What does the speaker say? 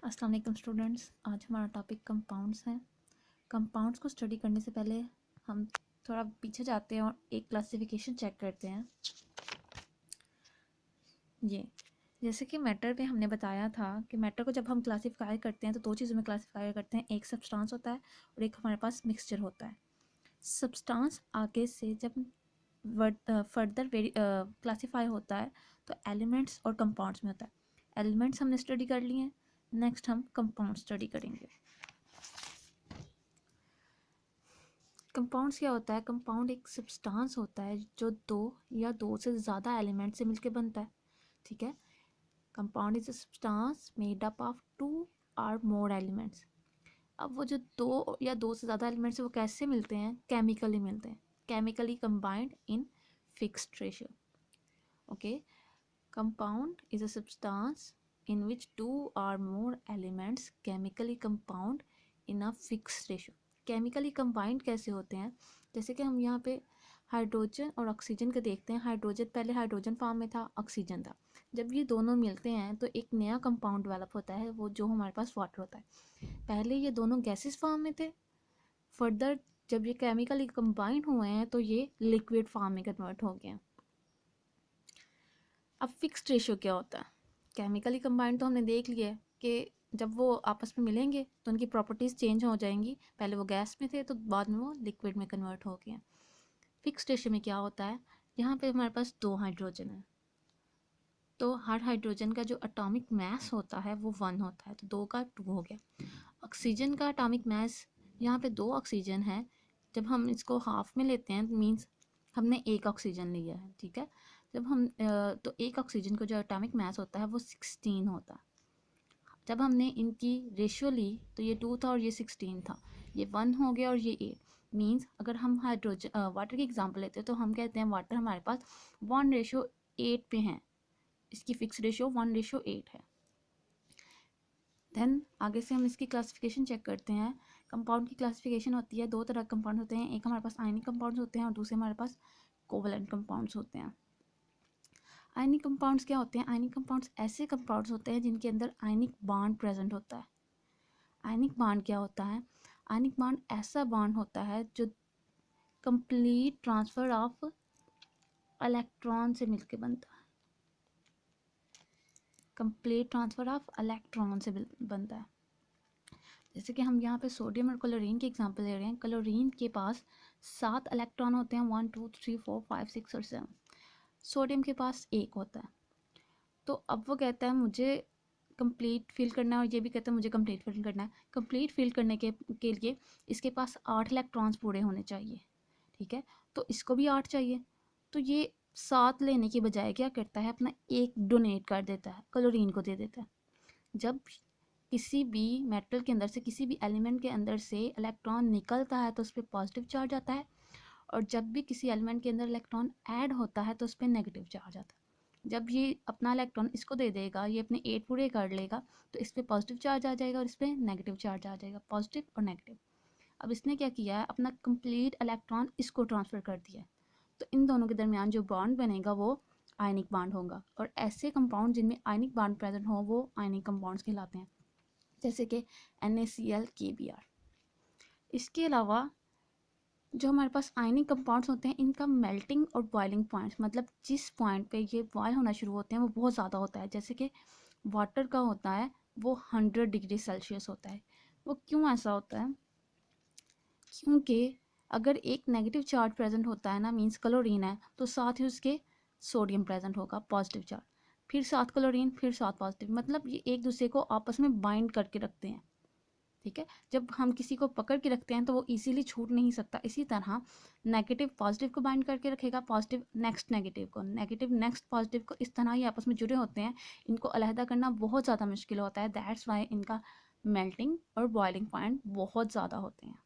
अस्सलाम वालेकुम स्टूडेंट्स, आज हमारा टॉपिक कंपाउंड्स है। कंपाउंड्स को स्टडी करने से पहले हम थोड़ा पीछे जाते हैं और एक क्लासिफिकेशन चेक करते हैं। ये जैसे कि मैटर पे हमने बताया था कि मैटर को जब हम क्लासिफाई करते हैं तो दो चीज़ों में क्लासिफाई करते हैं, एक सब्सटेंस होता है और एक हमारे पास मिक्सचर होता है। सब्सटेंस आगे से जब फर्दर क्लासिफाई होता है तो एलिमेंट्स और कंपाउंड्स में होता है। एलिमेंट्स हमने स्टडी कर लिए हैं, नेक्स्ट हम कंपाउंड स्टडी करेंगे। कंपाउंड्स क्या होता है? कंपाउंड एक सब्सटेंस होता है जो दो या दो से ज़्यादा एलिमेंट से मिलकर बनता है। ठीक है, compound is a substance made up of two और मोर एलिमेंट्स। अब वो जो दो या दो से ज़्यादा एलिमेंट्स है वो कैसे मिलते हैं? केमिकली मिलते हैं, chemically combined in fixed ratio. Okay, compound is a substance in which two or more elements chemically compound in a fixed ratio। Chemically combined कैसे होते हैं? जैसे कि हम यहाँ पे हाइड्रोजन और ऑक्सीजन का देखते हैं। हाइड्रोजन पहले हाइड्रोजन फॉर्म में था, ऑक्सीजन था। जब ये दोनों मिलते हैं तो एक नया कंपाउंड डेवलप होता है, वो जो हमारे पास वाटर होता है। पहले ये दोनों गैसेस फॉर्म में थे, फर्दर जब ये केमिकली कंबाइंड हुए हैं तो ये लिक्विड फॉर्म में कन्वर्ट हो गए हैं। अब फिक्स्ड रेशियो क्या होता है? केमिकली कंबाइंड तो हमने देख लिया है कि जब वो आपस में मिलेंगे तो उनकी प्रॉपर्टीज़ चेंज हो जाएंगी। पहले वो गैस में थे तो बाद में वो लिक्विड में कन्वर्ट हो गए। फिक्स्ड रेशियो में क्या होता है? यहाँ पे हमारे पास दो हाइड्रोजन है तो हर हाइड्रोजन का जो एटॉमिक मास होता है वो 1 होता है, तो 2 का 2 हो गया। ऑक्सीजन का एटॉमिक मास, यहाँ पे 2 ऑक्सीजन है, जब हम इसको हाफ में लेते हैं मीन्स हमने एक ऑक्सीजन लिया है। ठीक है, जब हम तो एक ऑक्सीजन का जो एटॉमिक मास होता है वो 16 होता है। जब हमने इनकी रेशियो ली तो ये 2 था और ये 16 था, ये 1 हो गया और ये 8। मीन्स अगर हम हाइड्रोजन वाटर की एग्जांपल लेते हैं तो हम कहते हैं वाटर हमारे पास 1:8 पे है, इसकी फिक्स रेशियो 1:8 है। देन आगे से हम इसकी क्लासिफिकेशन चेक करते हैं। कंपाउंड की क्लासिफिकेशन होती है, दो तरह के कंपाउंड होते हैं, एक हमारे पास आयनिक कंपाउंड्स होते हैं और दूसरे हमारे पास कोवलेंट कंपाउंड्स होते हैं। आयनिक कंपाउंड्स क्या होते हैं? आयनिक कंपाउंड्स ऐसे कंपाउंड्स होते हैं जिनके अंदर आयनिक बॉन्ड प्रेजेंट होता है। आयनिक बॉन्ड क्या होता है? आयनिक बॉन्ड ऐसा बॉन्ड होता है जो कंप्लीट ट्रांसफर ऑफ इलेक्ट्रॉन से मिलकर बनता है। कंप्लीट ट्रांसफर ऑफ इलेक्ट्रॉन से बनता है। जैसे कि हम यहाँ पे सोडियम और क्लोरीन की एग्जांपल ले रहे हैं। क्लोरीन के पास 7 इलेक्ट्रॉन होते हैं, 1 2 3 4 5 6 और 7। सोडियम के पास 1 होता है। तो अब वो कहता है मुझे कंप्लीट फिल करना है और ये भी कहता है मुझे कंप्लीट फिल करना है। कंप्लीट फिल करने के लिए इसके पास 8 इलेक्ट्रॉन्स पूरे होने चाहिए। ठीक है, तो इसको भी 8 चाहिए, तो ये 7 लेने की बजाय क्या करता है, अपना 1 डोनेट कर देता है, क्लोरीन को दे देता है। जब किसी भी मेटल के अंदर से, किसी भी एलिमेंट के अंदर से इलेक्ट्रॉन निकलता है तो उस पर पॉजिटिव चार्ज आता है, और जब भी किसी एलिमेंट के अंदर इलेक्ट्रॉन ऐड होता है तो उस पर नेगेटिव चार्ज आता है। जब ये अपना इलेक्ट्रॉन इसको दे देगा, ये अपने 8 पूरे कर लेगा, तो इस पर पॉजिटिव चार्ज आ जाएगा और इस पर नेगेटिव चार्ज आ जाएगा, पॉजिटिव और नेगेटिव। अब इसने क्या किया है, अपना कंप्लीट इलेक्ट्रॉन इसको ट्रांसफ़र कर दिया है, तो इन दोनों के दरमियान जो बॉन्ड बनेगा वो आयनिक बॉन्ड होगा। और ऐसे कंपाउंड जिनमें आयनिक बॉन्ड प्रेजेंट हो वो आयनिक कंपाउंड्स कहलाते हैं, जैसे कि NaCl KBr। इसके अलावा जो हमारे पास आयनिक कंपाउंड्स होते हैं इनका मेल्टिंग और बॉइलिंग पॉइंट्स, मतलब जिस पॉइंट पे ये बॉयल होना शुरू होते हैं वो बहुत ज़्यादा होता है। जैसे कि वाटर का होता है वो 100 डिग्री सेल्सियस होता है। वो क्यों ऐसा होता है? क्योंकि अगर एक नेगेटिव चार्ज प्रेजेंट होता है ना, मीन्स क्लोरीन है, तो साथ ही उसके सोडियम प्रेजेंट होगा पॉजिटिव चार्ज, फिर साथ क्लोरीन, फिर साथ पॉजिटिव, मतलब ये एक दूसरे को आपस में बाइंड करके रखते हैं। ठीक है, जब हम किसी को पकड़ के रखते हैं तो वो इजीली छूट नहीं सकता। इसी तरह नेगेटिव पॉजिटिव को बाइंड करके रखेगा, पॉजिटिव नेक्स्ट नेगेटिव को, नेगेटिव नेक्स्ट पॉजिटिव को, इस तरह ये आपस में जुड़े होते हैं। इनको अलहदा करना बहुत ज़्यादा मुश्किल होता है, दैट्स वाई इनका मेल्टिंग और बॉइलिंग पॉइंट बहुत ज़्यादा होते हैं।